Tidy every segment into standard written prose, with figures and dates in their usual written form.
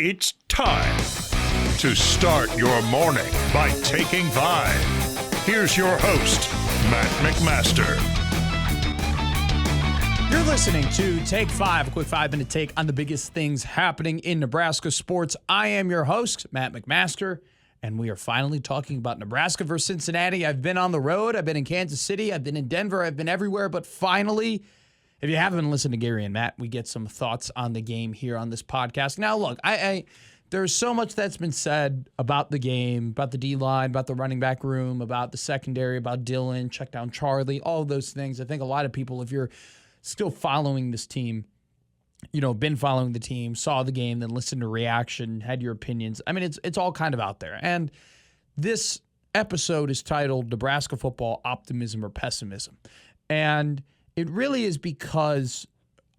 It's time to start your morning by taking 5. Here's your host, Matt McMaster. You're listening to Take 5, a quick 5-minute take on the biggest things happening in Nebraska sports. I am your host, Matt McMaster, and we are finally talking about Nebraska versus Cincinnati. I've been on the road. I've been in Kansas City. I've been in Denver. I've been everywhere, but finally, if you haven't been listening to Gary and Matt, we get some thoughts on the game here on this podcast. Now, look, there's so much that's been said about the game, about the D-line, about the running back room, about the secondary, about Dylan, check down Charlie, all of those things. I think a lot of people, if you're still following this team, been following the team, saw the game, then listened to reaction, had your opinions. I mean, it's all kind of out there. And this episode is titled Nebraska Football, Optimism or Pessimism. And it really is because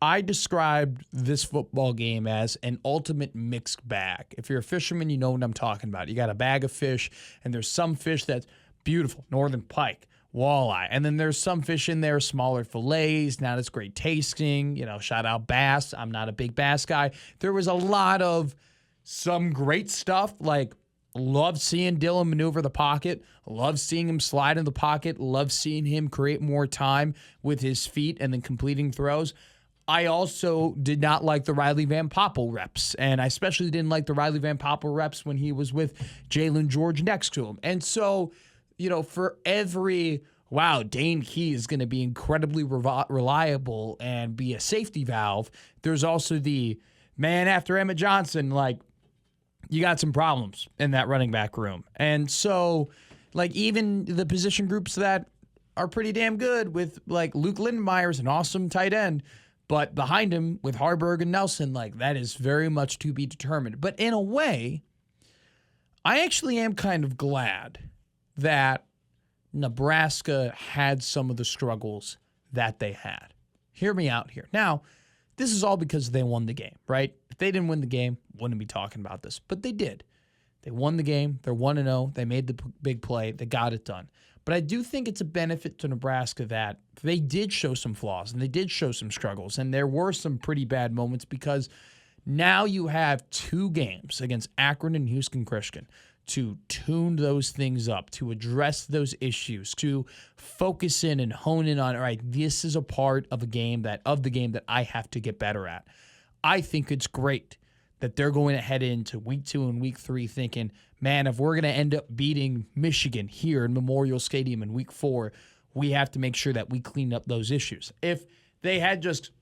I described this football game as an ultimate mixed bag. If you're a fisherman, you know what I'm talking about. You got a bag of fish, and there's some fish that's beautiful, northern pike, walleye. And then there's some fish in there, smaller fillets, not as great tasting. Shout out bass. I'm not a big bass guy. There was a lot of some great stuff, like love seeing Dylan maneuver the pocket, love seeing him slide in the pocket, love seeing him create more time with his feet and then completing throws. I also did not like the Riley Van Poppel reps, and I especially didn't like the Riley Van Poppel reps when he was with Jalen George next to him. And so, for every, wow, Dane Key is going to be incredibly reliable and be a safety valve, there's also the man after Emmett Johnson, you got some problems in that running back room. And so, even the position groups that are pretty damn good with, Luke Lindenmeyer's an awesome tight end, but behind him with Harburg and Nelson, that is very much to be determined. But in a way, I actually am kind of glad that Nebraska had some of the struggles that they had. Hear me out here. Now, this is all because they won the game, right? If they didn't win the game, wouldn't be talking about this. But they did. They won the game. They're 1-0. They made the big play. They got it done. But I do think it's a benefit to Nebraska that they did show some flaws and they did show some struggles. And there were some pretty bad moments because now you have 2 games against Akron and Houston Christian to tune those things up, to address those issues, to focus in and hone in on, all right, this is a part of the game that I have to get better at. I think it's great that they're going to head into week 2 and week 3 thinking, man, if we're going to end up beating Michigan here in Memorial Stadium in week 4, we have to make sure that we clean up those issues. If they had just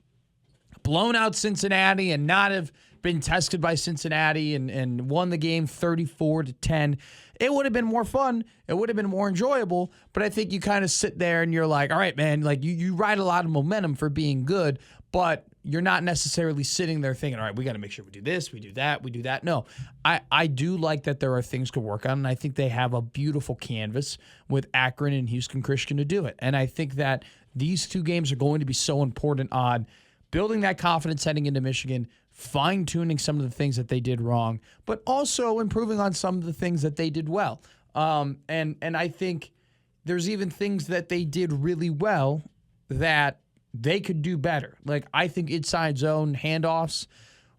blown out Cincinnati and not have been tested by Cincinnati and won the game 34-10, it would have been more fun. It would have been more enjoyable. But I think you kind of sit there and you're like, all right, man, you ride a lot of momentum for being good, but you're not necessarily sitting there thinking, all right, we got to make sure we do this, we do that, we do that. No, I do like that there are things to work on, and I think they have a beautiful canvas with Akron and Houston Christian to do it. And I think that these 2 games are going to be so important on building that confidence heading into Michigan, fine-tuning some of the things that they did wrong, but also improving on some of the things that they did well. And I think there's even things that they did really well that they could do better. I think inside zone handoffs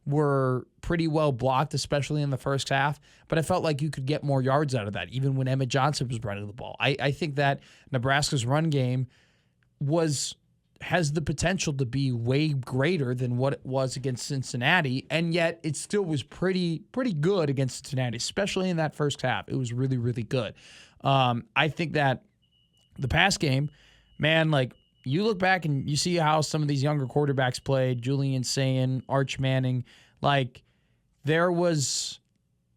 were pretty well blocked, especially in the first half, but I felt like you could get more yards out of that, even when Emmett Johnson was running the ball. I think that Nebraska's run game has the potential to be way greater than what it was against Cincinnati, and yet it still was pretty good against Cincinnati, especially in that first half. It was really, really good. I think that the pass game, man, you look back and you see how some of these younger quarterbacks played, Julian Sayin, Arch Manning, there was,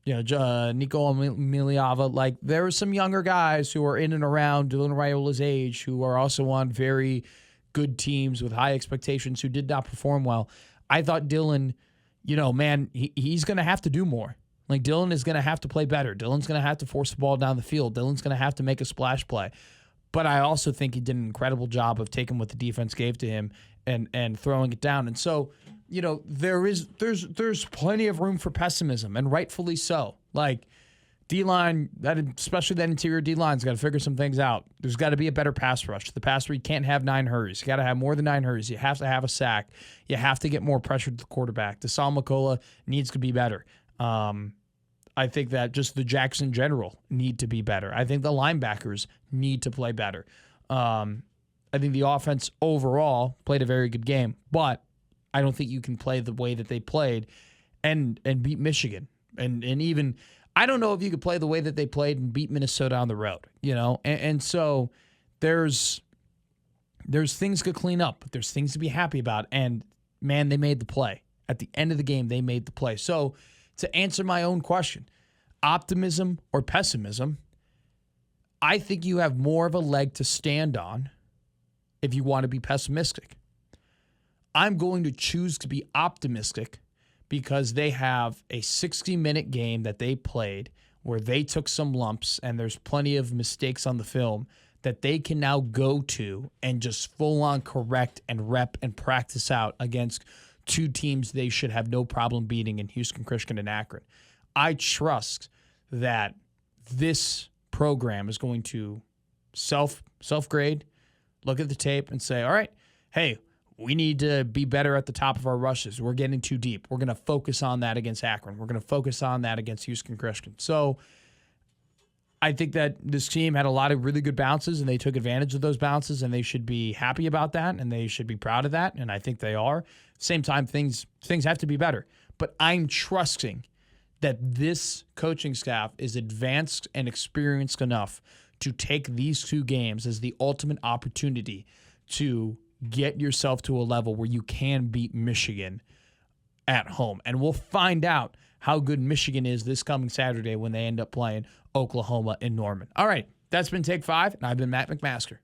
Nico Emiliava, there were some younger guys who are in and around Dylan Raiola's age who are also on very good teams with high expectations who did not perform well. I thought Dylan, he's going to have to do more. Dylan is going to have to play better. Dylan's going to have to force the ball down the field. Dylan's going to have to make a splash play. But I also think he did an incredible job of taking what the defense gave to him and throwing it down. And so, there's plenty of room for pessimism, and rightfully so. D-line, especially that interior D-line's got to figure some things out. There's got to be a better pass rush. The pass rush, you can't have 9 hurries. You got to have more than 9 hurries. You have to have a sack. You have to get more pressure to the quarterback. Desal McCullough needs to be better. I think that just the Jacks in general need to be better. I think the linebackers need to play better. I think the offense overall played a very good game, but I don't think you can play the way that they played and beat Michigan. And even, I don't know if you could play the way that they played and beat Minnesota on the road, And so there's things to clean up, but there's things to be happy about. And, man, they made the play. At the end of the game, they made the play. So to answer my own question, optimism or pessimism, I think you have more of a leg to stand on if you want to be pessimistic. I'm going to choose to be optimistic because they have a 60-minute game that they played where they took some lumps and there's plenty of mistakes on the film that they can now go to and just full-on correct and rep and practice out against two teams they should have no problem beating in Houston Christian and Akron. I trust that this program is going to self-grade, look at the tape, and say, all right, hey, we need to be better at the top of our rushes. We're getting too deep. We're going to focus on that against Akron. We're going to focus on that against Houston Christian. So I think that this team had a lot of really good bounces, and they took advantage of those bounces, and they should be happy about that, and they should be proud of that, and I think they are. Same time, things have to be better. But I'm trusting that this coaching staff is advanced and experienced enough to take these two games as the ultimate opportunity to get yourself to a level where you can beat Michigan at home. And we'll find out how good Michigan is this coming Saturday when they end up playing Oklahoma in Norman. All right, that's been Take 5, and I've been Matt McMaster.